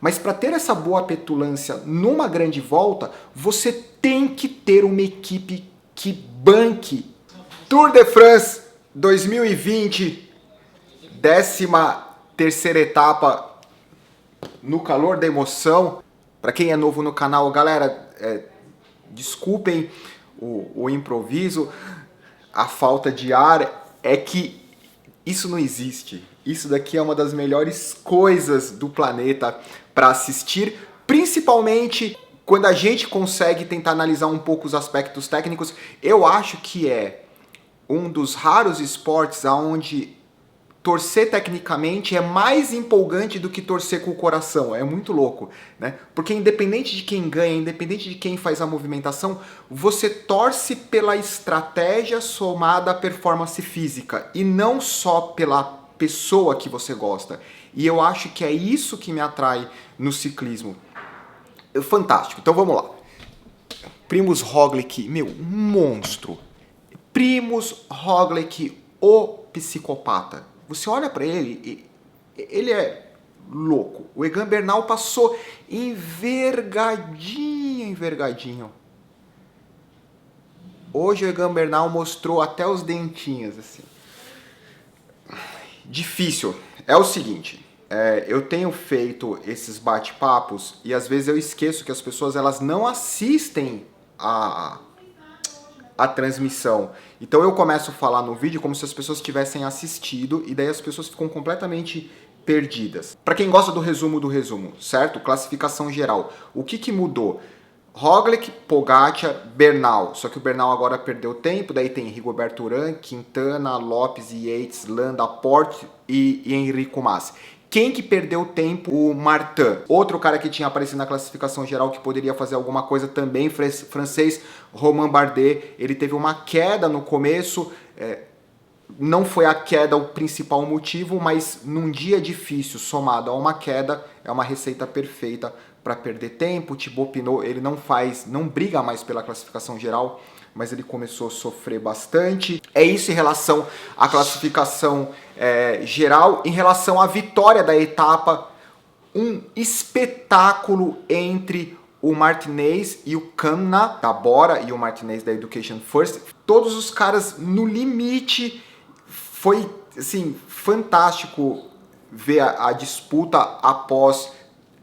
Mas para ter essa boa petulância numa grande volta, você tem que ter uma equipe que banque. Tour de France 2020, 13ª etapa, no calor da emoção. Para quem é novo no canal, galera, desculpem o improviso, a falta de ar, é que isso não existe. Isso daqui é uma das melhores coisas do planeta para assistir, principalmente quando a gente consegue tentar analisar um pouco os aspectos técnicos. Eu acho que é um dos raros esportes onde torcer tecnicamente é mais empolgante do que torcer com o coração. É muito louco, né? Porque independente de quem ganha, independente de quem faz a movimentação, você torce pela estratégia somada à performance física e não só pela pessoa que você gosta. E eu acho que é isso que me atrai no ciclismo. Fantástico. Então vamos lá. Primož Roglič, meu, um monstro. Primož Roglič, o psicopata. Você olha para ele, ele é louco. O Egan Bernal passou envergadinho. Hoje o Egan Bernal mostrou até os dentinhos, assim. Difícil. É o seguinte, eu tenho feito esses bate-papos e às vezes eu esqueço que as pessoas elas não assistem a transmissão. Então eu começo a falar no vídeo como se as pessoas tivessem assistido e daí as pessoas ficam completamente perdidas. Para quem gosta do resumo, certo? Classificação geral. O que mudou? Roglič, Pogačar, Bernal. Só que o Bernal agora perdeu tempo, daí tem Rigoberto Urán, Quintana, Lopes, Yates, Landa, Porte e Enrico Mas. Quem que perdeu tempo? O Martin. Outro cara que tinha aparecido na classificação geral que poderia fazer alguma coisa também, francês, Romain Bardet. Ele teve uma queda no começo, não foi a queda o principal motivo, mas num dia difícil, somado a uma queda, é uma receita perfeita para perder tempo. Thibaut Pinot, ele não briga mais pela classificação geral, mas ele começou a sofrer bastante. É isso em relação à classificação geral. Em relação à vitória da etapa, um espetáculo entre o Martinez e o Kamna da Bora e o Martinez da Education First. Todos os caras no limite. Foi assim, fantástico ver a disputa após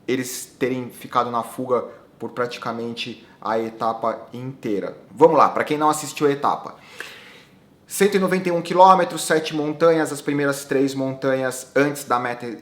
eles terem ficado na fuga por praticamente a etapa inteira. Vamos lá, para quem não assistiu a etapa. 191 km, 7 montanhas, as primeiras 3 montanhas antes da meta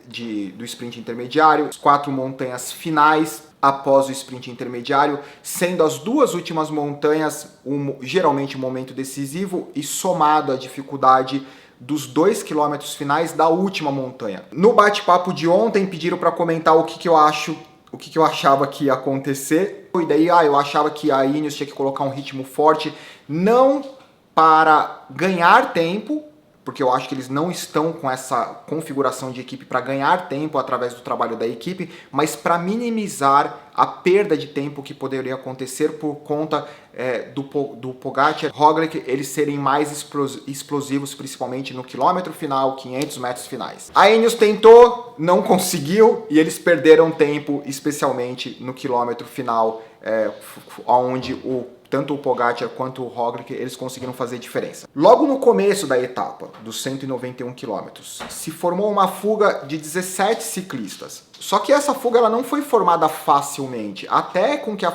do sprint intermediário, 4 montanhas finais após o sprint intermediário, sendo as 2 últimas montanhas geralmente um momento decisivo e somado à dificuldade dos 2 quilômetros finais da última montanha. No bate-papo de ontem pediram para comentar o que eu achava que ia acontecer. E daí eu achava que a Ineos tinha que colocar um ritmo forte, não para ganhar tempo, porque eu acho que eles não estão com essa configuração de equipe para ganhar tempo através do trabalho da equipe, mas para minimizar a perda de tempo que poderia acontecer por conta do Pogačar, Roglič, eles serem mais explosivos, principalmente no quilômetro final, 500 metros finais. A Ineos tentou, não conseguiu, e eles perderam tempo, especialmente no quilômetro final, onde tanto o Pogačar quanto o Roglič, eles conseguiram fazer diferença. Logo no começo da etapa, dos 191 km, se formou uma fuga de 17 ciclistas. Só que essa fuga ela não foi formada facilmente. Até com que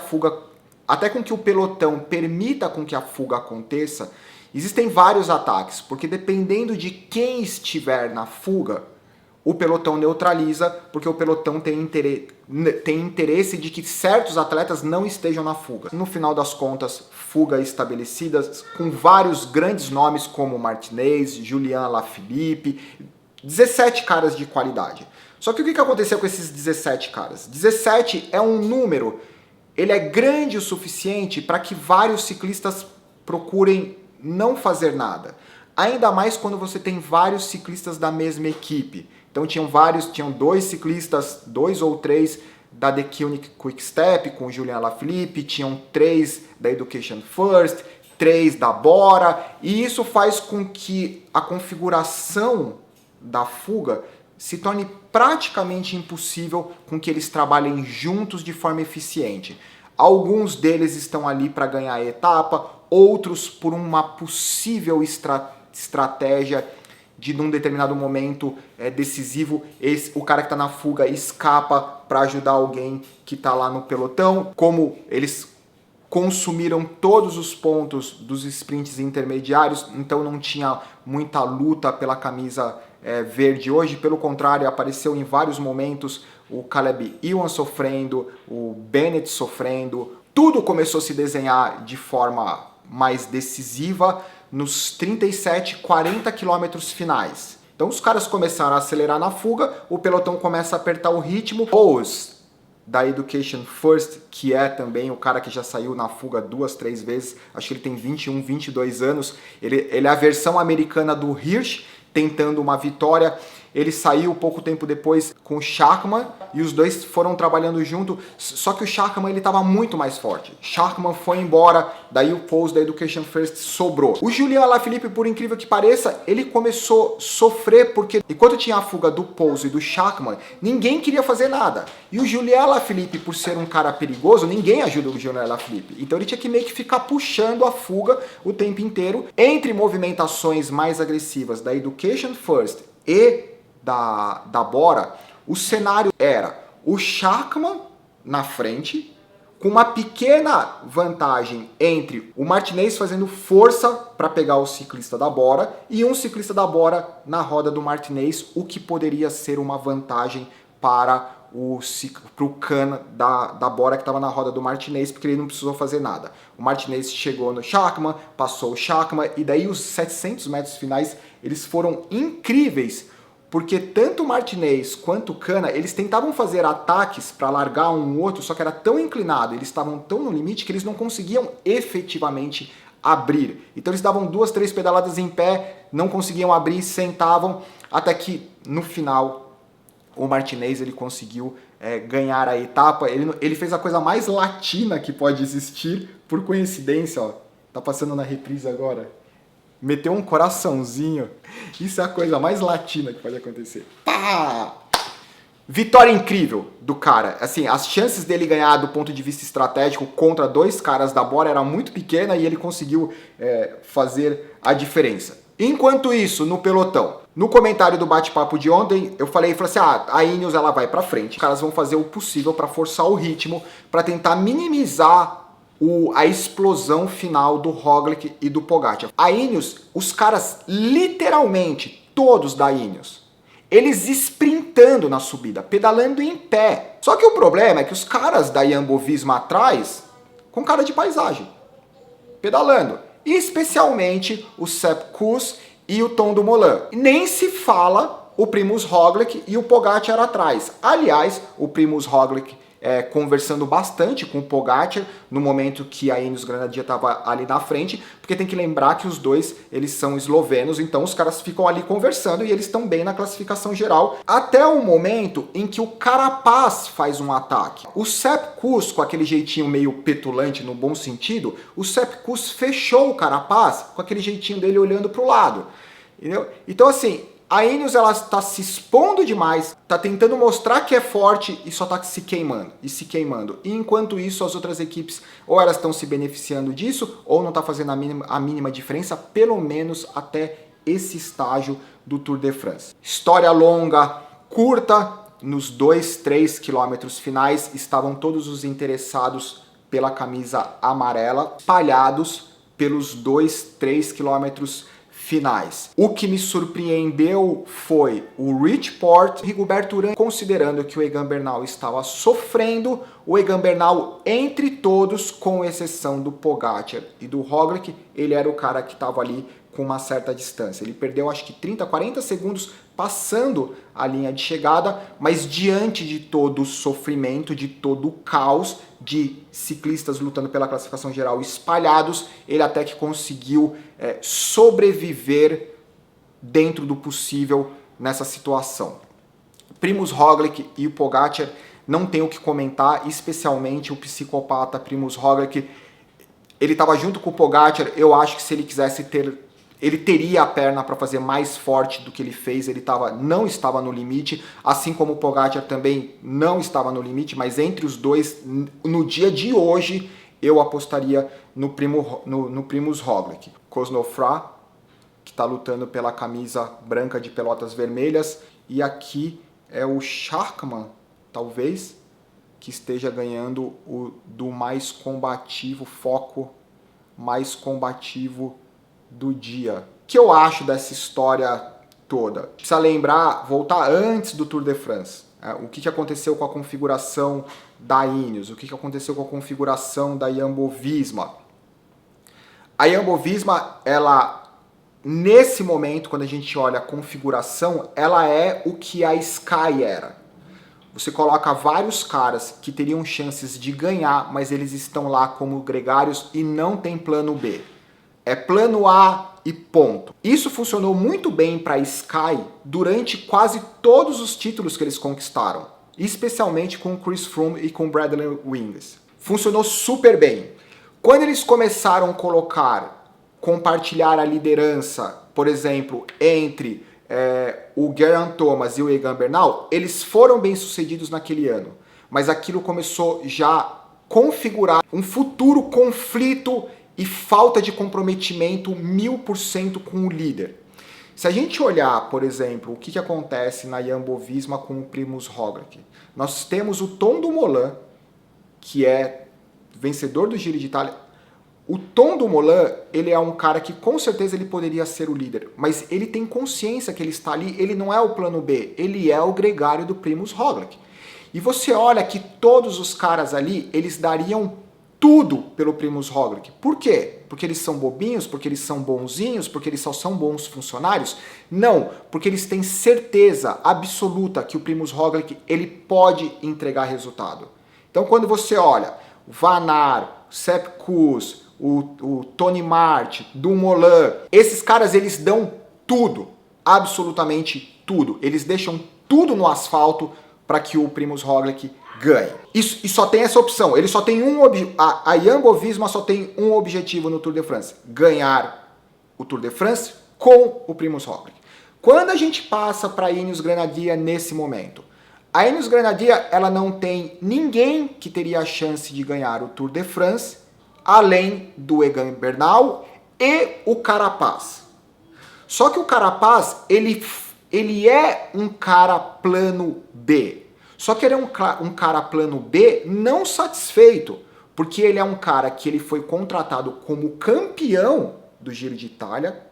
o pelotão permita com que a fuga aconteça, existem vários ataques, porque dependendo de quem estiver na fuga, o pelotão neutraliza, porque o pelotão tem interesse de que certos atletas não estejam na fuga. No final das contas, fuga estabelecida com vários grandes nomes como Martinez, Julian Alaphilippe, 17 caras de qualidade. Só que o que aconteceu com esses 17 caras? 17 é um número, ele é grande o suficiente para que vários ciclistas procurem não fazer nada. Ainda mais quando você tem vários ciclistas da mesma equipe. Então tinham 2 ciclistas, 2 ou 3 da The Koenig Quick Step com o Julian Alaphilippe, tinham 3 da Education First, 3 da Bora, e isso faz com que a configuração da fuga se torne praticamente impossível com que eles trabalhem juntos de forma eficiente. Alguns deles estão ali para ganhar a etapa, outros por uma possível estratégia de num determinado momento decisivo, o cara que está na fuga escapa para ajudar alguém que está lá no pelotão. Como eles consumiram todos os pontos dos sprints intermediários, então não tinha muita luta pela camisa verde hoje. Pelo contrário, apareceu em vários momentos o Caleb Ewan sofrendo, o Bennett sofrendo. Tudo começou a se desenhar de forma mais decisiva nos 37, 40 quilômetros finais. Então os caras começaram a acelerar na fuga, o pelotão começa a apertar o ritmo. Os da Education First, que é também o cara que já saiu na fuga 2, 3 vezes, acho que ele tem 21, 22 anos, ele é a versão americana do Hirsch, tentando uma vitória. Ele saiu pouco tempo depois com o Schachmann e os dois foram trabalhando junto, só que o Schachmann ele estava muito mais forte. Schachmann foi embora, daí o Pols da Education First sobrou. O Julian Alaphilippe, por incrível que pareça, ele começou a sofrer porque enquanto tinha a fuga do Pols e do Schachmann, ninguém queria fazer nada. E o Julian Alaphilippe, por ser um cara perigoso, ninguém ajuda o Julian Alaphilippe. Então ele tinha que meio que ficar puxando a fuga o tempo inteiro. Entre movimentações mais agressivas da Education First e da Bora, o cenário era o Schachmann na frente, com uma pequena vantagem entre o Martinez fazendo força para pegar o ciclista da Bora e um ciclista da Bora na roda do Martinez, o que poderia ser uma vantagem para o Kahn da Bora, que estava na roda do Martinez, porque ele não precisou fazer nada. O Martinez chegou no Schachmann, passou o Schachmann, e daí os 700 metros finais eles foram incríveis, porque tanto o Martinez quanto o Kahn, eles tentavam fazer ataques para largar um outro, só que era tão inclinado, eles estavam tão no limite que eles não conseguiam efetivamente abrir. Então eles davam 2, 3 pedaladas em pé, não conseguiam abrir, sentavam, até que no final o Martinez ele conseguiu ganhar a etapa. Ele fez a coisa mais latina que pode existir, por coincidência, ó, tá passando na reprise agora. Meteu um coraçãozinho. Isso é a coisa mais latina que pode acontecer. Pá! Vitória incrível do cara. Assim, as chances dele ganhar do ponto de vista estratégico contra dois caras da Bora era muito pequena e ele conseguiu fazer a diferença. Enquanto isso, no pelotão, no comentário do bate-papo de ontem, eu falei assim, a Ineos ela vai pra frente. Os caras vão fazer o possível para forçar o ritmo, para tentar minimizar a explosão final do Roglic e do Pogacar. A Ineos, os caras literalmente, todos da Ineos, eles sprintando na subida, pedalando em pé. Só que o problema é que os caras da Jumbo-Visma atrás, com cara de paisagem, pedalando. E especialmente o Sepp Kuss e o Tom Dumoulin. Nem se fala o Primož Roglic e o Pogacar atrás. Aliás, o Primož Roglic conversando bastante com o Pogacar no momento que a Ineos Grenadier estava ali na frente, porque tem que lembrar que os dois eles são eslovenos, então os caras ficam ali conversando e eles estão bem na classificação geral, até o momento em que o Carapaz faz um ataque. O Sepp Kuss, com aquele jeitinho meio petulante no bom sentido, o Sepp Kuss fechou o Carapaz com aquele jeitinho dele olhando para o lado, entendeu? Então assim, a Ineos ela está se expondo demais, está tentando mostrar que é forte e só está se queimando e se queimando. E enquanto isso, as outras equipes ou elas estão se beneficiando disso ou não está fazendo a mínima diferença, pelo menos até esse estágio do Tour de France. História longa, curta, nos 2, 3 quilômetros finais estavam todos os interessados pela camisa amarela, espalhados pelos 2, 3 quilômetros finais. O que me surpreendeu foi o Rich Porte e Rigoberto Urán, considerando que o Egan Bernal estava sofrendo. O Egan Bernal, entre todos, com exceção do Pogacar e do Roglic, ele era o cara que estava ali com uma certa distância. Ele perdeu acho que 30, 40 segundos passando a linha de chegada, mas diante de todo o sofrimento, de todo o caos de ciclistas lutando pela classificação geral espalhados, ele até que conseguiu sobreviver dentro do possível nessa situação. Primož Roglic e o Pogacar não tem o que comentar, especialmente o psicopata Primož Roglic. Ele estava junto com o Pogacar, eu acho que se ele quisesse ter ele teria a perna para fazer mais forte do que ele fez, ele não estava no limite, assim como o Pogacar também não estava no limite, mas entre os dois, no dia de hoje, eu apostaria no Primož Roglič. Cosnefroid, que está lutando pela camisa branca de pelotas vermelhas, e aqui é o Schachmann, talvez, que esteja ganhando o do mais combativo, foco mais combativo do dia. O que eu acho dessa história toda? Precisa lembrar, voltar antes do Tour de France. O que aconteceu com a configuração da Ineos? O que aconteceu com a configuração da Jumbo-Visma? A Jumbo-Visma, ela, nesse momento, quando a gente olha a configuração, ela é o que a Sky era. Você coloca vários caras que teriam chances de ganhar, mas eles estão lá como gregários e não tem plano B. É plano A e ponto. Isso funcionou muito bem para a Sky durante quase todos os títulos que eles conquistaram, especialmente com o Chris Froome e com o Bradley Wiggins. Funcionou super bem. Quando eles começaram a compartilhar a liderança, por exemplo, entre o Geraint Thomas e o Egan Bernal, eles foram bem sucedidos naquele ano, mas aquilo começou já a configurar um futuro conflito e falta de comprometimento 1000% com o líder. Se a gente olhar, por exemplo, o que acontece na Jumbo-Visma com o Primož Roglič, nós temos o Tom Dumoulin, que é vencedor do Giro de Itália. O Tom Dumoulin, ele é um cara que com certeza ele poderia ser o líder, mas ele tem consciência que ele está ali, ele não é o plano B, ele é o gregário do Primož Roglič. E você olha que todos os caras ali, eles dariam tudo pelo Primož Roglič. Por quê? Porque eles são bobinhos? Porque eles são bonzinhos? Porque eles só são bons funcionários? Não, porque eles têm certeza absoluta que o Primož Roglič, ele pode entregar resultado. Então quando você olha o Van Aert, o Sepp Kuss, o Tony Martin, Dumoulin, esses caras eles dão tudo, absolutamente tudo. Eles deixam tudo no asfalto para que o Primož Roglič ganhe. E só tem essa opção. Ele só tem a Jumbo-Visma só tem um objetivo no Tour de France: ganhar o Tour de France com o Primož Roglič. Quando a gente passa para a Ineos Grenadier nesse momento, a Ineos Grenadier ela não tem ninguém que teria a chance de ganhar o Tour de France além do Egan Bernal e o Carapaz. Só que o Carapaz ele é um cara plano B. Só que ele é um cara plano B não satisfeito, porque ele é um cara que ele foi contratado como campeão do Giro de Itália.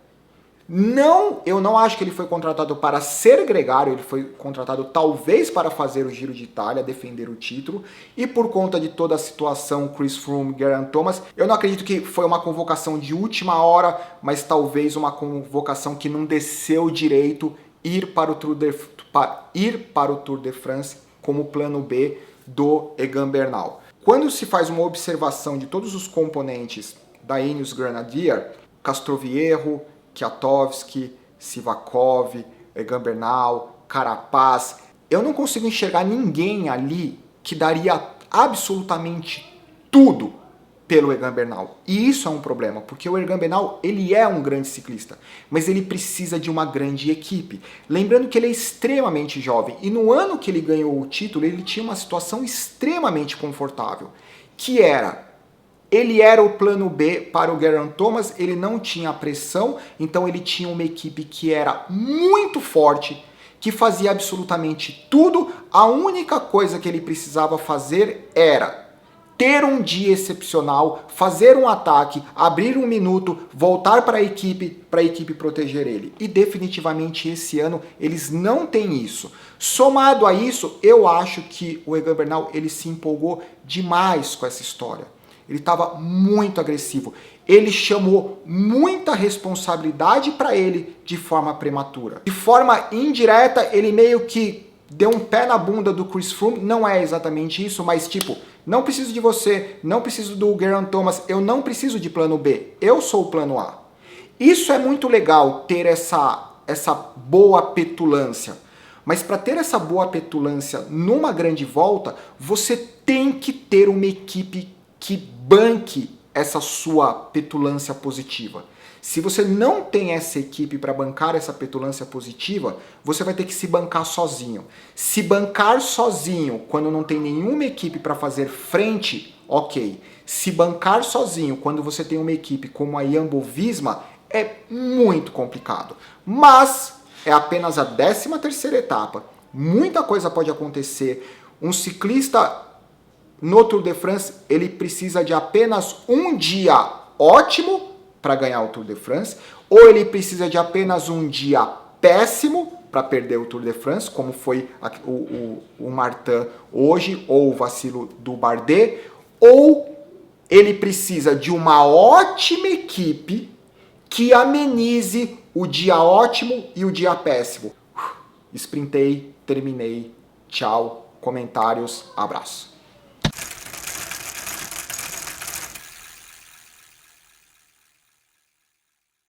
Eu não acho que ele foi contratado para ser gregário, ele foi contratado talvez para fazer o Giro de Itália, defender o título, e por conta de toda a situação, Chris Froome, Geraint Thomas, eu não acredito que foi uma convocação de última hora, mas talvez uma convocação que não desceu direito ir para o Tour de France como plano B do Egan Bernal. Quando se faz uma observação de todos os componentes da Ineos Grenadier, Castroviejo, Kwiatkowski, Sivakov, Egan Bernal, Carapaz, eu não consigo enxergar ninguém ali que daria absolutamente tudo pelo Egan Bernal. E isso é um problema, porque o Egan Bernal, ele é um grande ciclista, mas ele precisa de uma grande equipe. Lembrando que ele é extremamente jovem, e no ano que ele ganhou o título, ele tinha uma situação extremamente confortável, que ele era o plano B para o Geraint Thomas, ele não tinha pressão, então ele tinha uma equipe que era muito forte, que fazia absolutamente tudo. A única coisa que ele precisava fazer era ter um dia excepcional, fazer um ataque, abrir um minuto, voltar para a equipe proteger ele. E definitivamente esse ano eles não têm isso. Somado a isso, eu acho que o Egan Bernal ele se empolgou demais com essa história. Ele estava muito agressivo. Ele chamou muita responsabilidade para ele de forma prematura. De forma indireta, ele meio que deu um pé na bunda do Chris Froome. Não é exatamente isso, mas tipo, não preciso de você, não preciso do Geraint Thomas, eu não preciso de plano B, eu sou o plano A. Isso é muito legal, ter essa boa petulância. Mas para ter essa boa petulância numa grande volta, você tem que ter uma equipe que banque essa sua petulância positiva. Se você não tem essa equipe para bancar essa petulância positiva, você vai ter que se bancar sozinho. Se bancar sozinho quando não tem nenhuma equipe para fazer frente, ok. Se bancar sozinho quando você tem uma equipe como a Jumbo Visma, é muito complicado. Mas é apenas a 13ª etapa. Muita coisa pode acontecer. Um ciclista no Tour de France, ele precisa de apenas um dia ótimo para ganhar o Tour de France, ou ele precisa de apenas um dia péssimo para perder o Tour de France, como foi o Martin hoje, ou o vacilo do Bardet, ou ele precisa de uma ótima equipe que amenize o dia ótimo e o dia péssimo. Sprintei, terminei. Tchau, comentários, abraço.